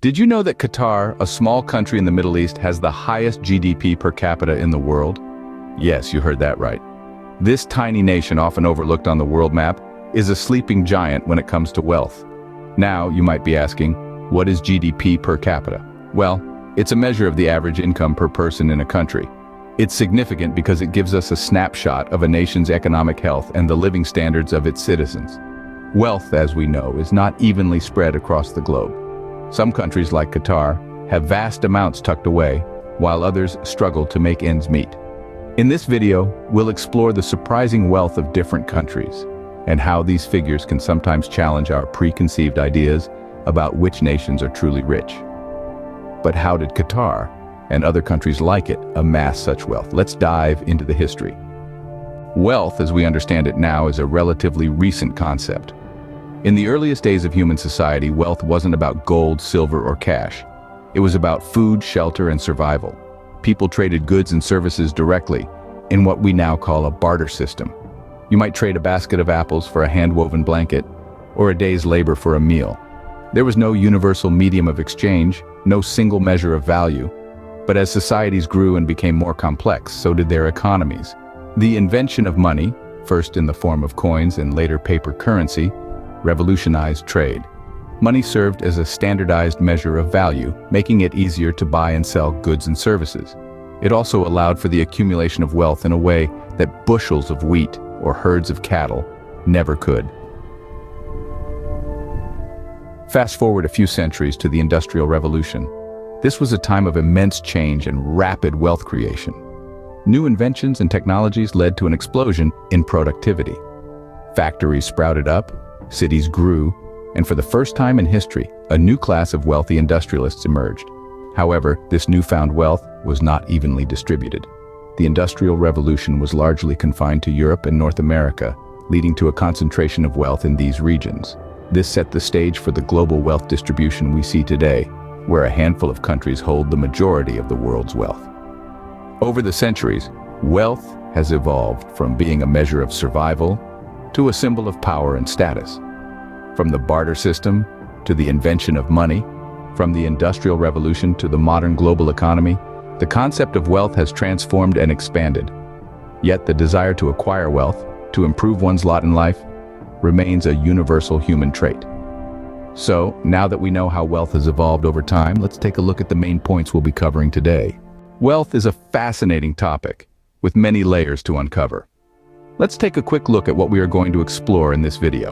Did you know that Qatar, a small country in the Middle East, has the highest GDP per capita in the world? Yes, you heard that right. This tiny nation, often overlooked on the world map, is a sleeping giant when it comes to wealth. Now, you might be asking, what is GDP per capita? Well, it's a measure of the average income per person in a country. It's significant because it gives us a snapshot of a nation's economic health and the living standards of its citizens. Wealth, as we know, is not evenly spread across the globe. Some countries like Qatar have vast amounts tucked away, while others struggle to make ends meet. In this video, we'll explore the surprising wealth of different countries and how these figures can sometimes challenge our preconceived ideas about which nations are truly rich. But how did Qatar and other countries like it amass such wealth? Let's dive into the history. Wealth, as we understand it now, is a relatively recent concept. In the earliest days of human society, wealth wasn't about gold, silver, or cash. It was about food, shelter, and survival. People traded goods and services directly in what we now call a barter system. You might trade a basket of apples for a hand-woven blanket or a day's labor for a meal. There was no universal medium of exchange, no single measure of value. But as societies grew and became more complex, so did their economies. The invention of money, first in the form of coins and later paper currency, revolutionized trade. Money served as a standardized measure of value, making it easier to buy and sell goods and services. It also allowed for the accumulation of wealth in a way that bushels of wheat or herds of cattle never could. Fast forward a few centuries to the Industrial Revolution. This was a time of immense change and rapid wealth creation. New inventions and technologies led to an explosion in productivity. Factories sprouted up, cities grew, and for the first time in history, a new class of wealthy industrialists emerged. However, this newfound wealth was not evenly distributed. The Industrial Revolution was largely confined to Europe and North America, leading to a concentration of wealth in these regions. This set the stage for the global wealth distribution we see today, where a handful of countries hold the majority of the world's wealth. Over the centuries, wealth has evolved from being a measure of survival to a symbol of power and status. From the barter system to the invention of money, from the Industrial Revolution to the modern global economy, the concept of wealth has transformed and expanded. Yet the desire to acquire wealth, to improve one's lot in life, remains a universal human trait. So, now that we know how wealth has evolved over time, let's take a look at the main points we'll be covering today. Wealth is a fascinating topic, with many layers to uncover. Let's take a quick look at what we are going to explore in this video.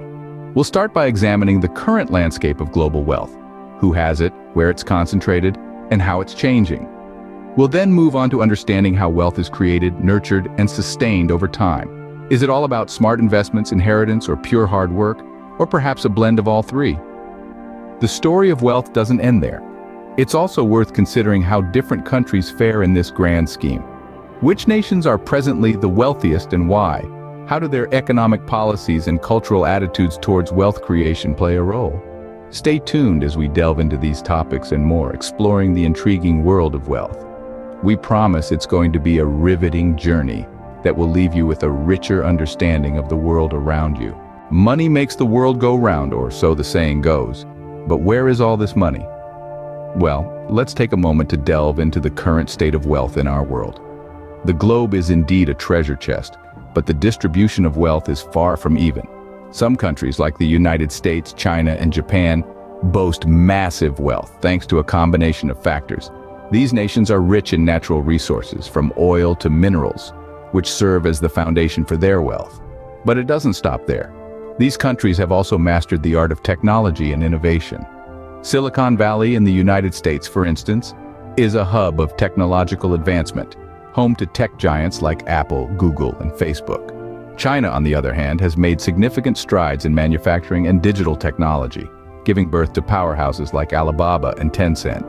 We'll start by examining the current landscape of global wealth, who has it, where it's concentrated, and how it's changing. We'll then move on to understanding how wealth is created, nurtured, and sustained over time. Is it all about smart investments, inheritance, or pure hard work, or perhaps a blend of all three? The story of wealth doesn't end there. It's also worth considering how different countries fare in this grand scheme. Which nations are presently the wealthiest and why? How do their economic policies and cultural attitudes towards wealth creation play a role? Stay tuned as we delve into these topics and more, exploring the intriguing world of wealth. We promise it's going to be a riveting journey that will leave you with a richer understanding of the world around you. Money makes the world go round, or so the saying goes. But where is all this money? Well, let's take a moment to delve into the current state of wealth in our world. The globe is indeed a treasure chest, but the distribution of wealth is far from even. Some countries like the United States, China, and Japan boast massive wealth thanks to a combination of factors. These nations are rich in natural resources, from oil to minerals, which serve as the foundation for their wealth. But it doesn't stop there. These countries have also mastered the art of technology and innovation. Silicon Valley in the United States, for instance, is a hub of technological advancement, home to tech giants like Apple, Google, and Facebook. China, on the other hand, has made significant strides in manufacturing and digital technology, giving birth to powerhouses like Alibaba and Tencent.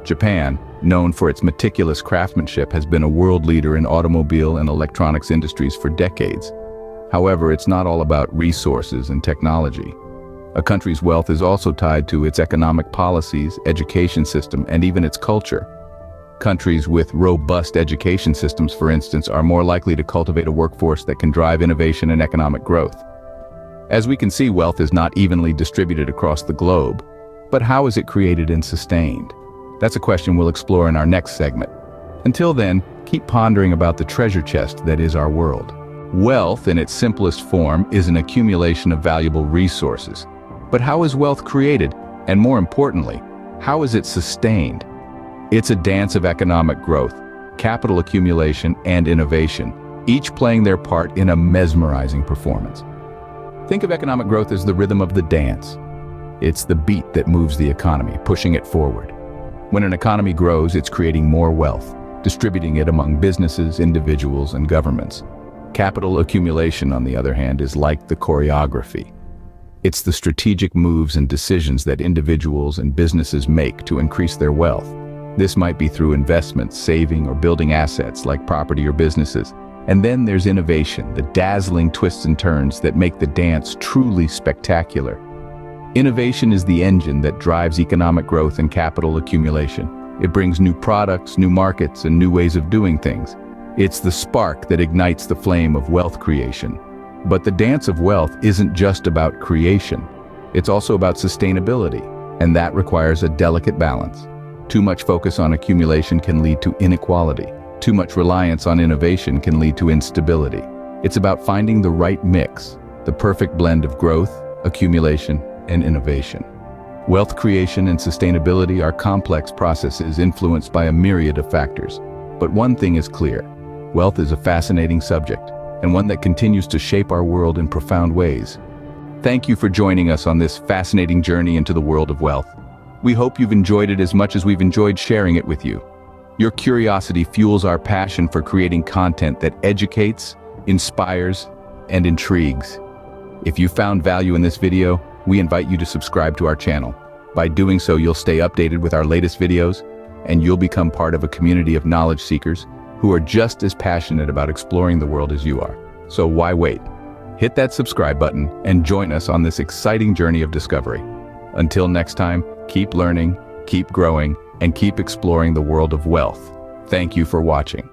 Japan, known for its meticulous craftsmanship, has been a world leader in automobile and electronics industries for decades. However, it's not all about resources and technology. A country's wealth is also tied to its economic policies, education system, and even its culture. Countries with robust education systems, for instance, are more likely to cultivate a workforce that can drive innovation and economic growth. As we can see, wealth is not evenly distributed across the globe. But how is it created and sustained? That's a question we'll explore in our next segment. Until then, keep pondering about the treasure chest that is our world. Wealth, in its simplest form, is an accumulation of valuable resources. But how is wealth created? And more importantly, how is it sustained? It's a dance of economic growth, capital accumulation, and innovation, each playing their part in a mesmerizing performance. Think of economic growth as the rhythm of the dance. It's the beat that moves the economy, pushing it forward. When an economy grows, it's creating more wealth, distributing it among businesses, individuals, and governments. Capital accumulation, on the other hand, is like the choreography. It's the strategic moves and decisions that individuals and businesses make to increase their wealth. This might be through investments, saving, or building assets like property or businesses. And then there's innovation, the dazzling twists and turns that make the dance truly spectacular. Innovation is the engine that drives economic growth and capital accumulation. It brings new products, new markets, and new ways of doing things. It's the spark that ignites the flame of wealth creation. But the dance of wealth isn't just about creation. It's also about sustainability, and that requires a delicate balance. Too much focus on accumulation can lead to inequality. Too much reliance on innovation can lead to instability. It's about finding the right mix, the perfect blend of growth, accumulation, and innovation. Wealth creation and sustainability are complex processes influenced by a myriad of factors. But one thing is clear: wealth is a fascinating subject, and one that continues to shape our world in profound ways. Thank you for joining us on this fascinating journey into the world of wealth. We hope you've enjoyed it as much as we've enjoyed sharing it with you. Your curiosity fuels our passion for creating content that educates, inspires, and intrigues. If you found value in this video, we invite you to subscribe to our channel. By doing so, you'll stay updated with our latest videos, and you'll become part of a community of knowledge seekers who are just as passionate about exploring the world as you are. So why wait? Hit that subscribe button and join us on this exciting journey of discovery. Until next time, keep learning, keep growing, and keep exploring the world of wealth. Thank you for watching.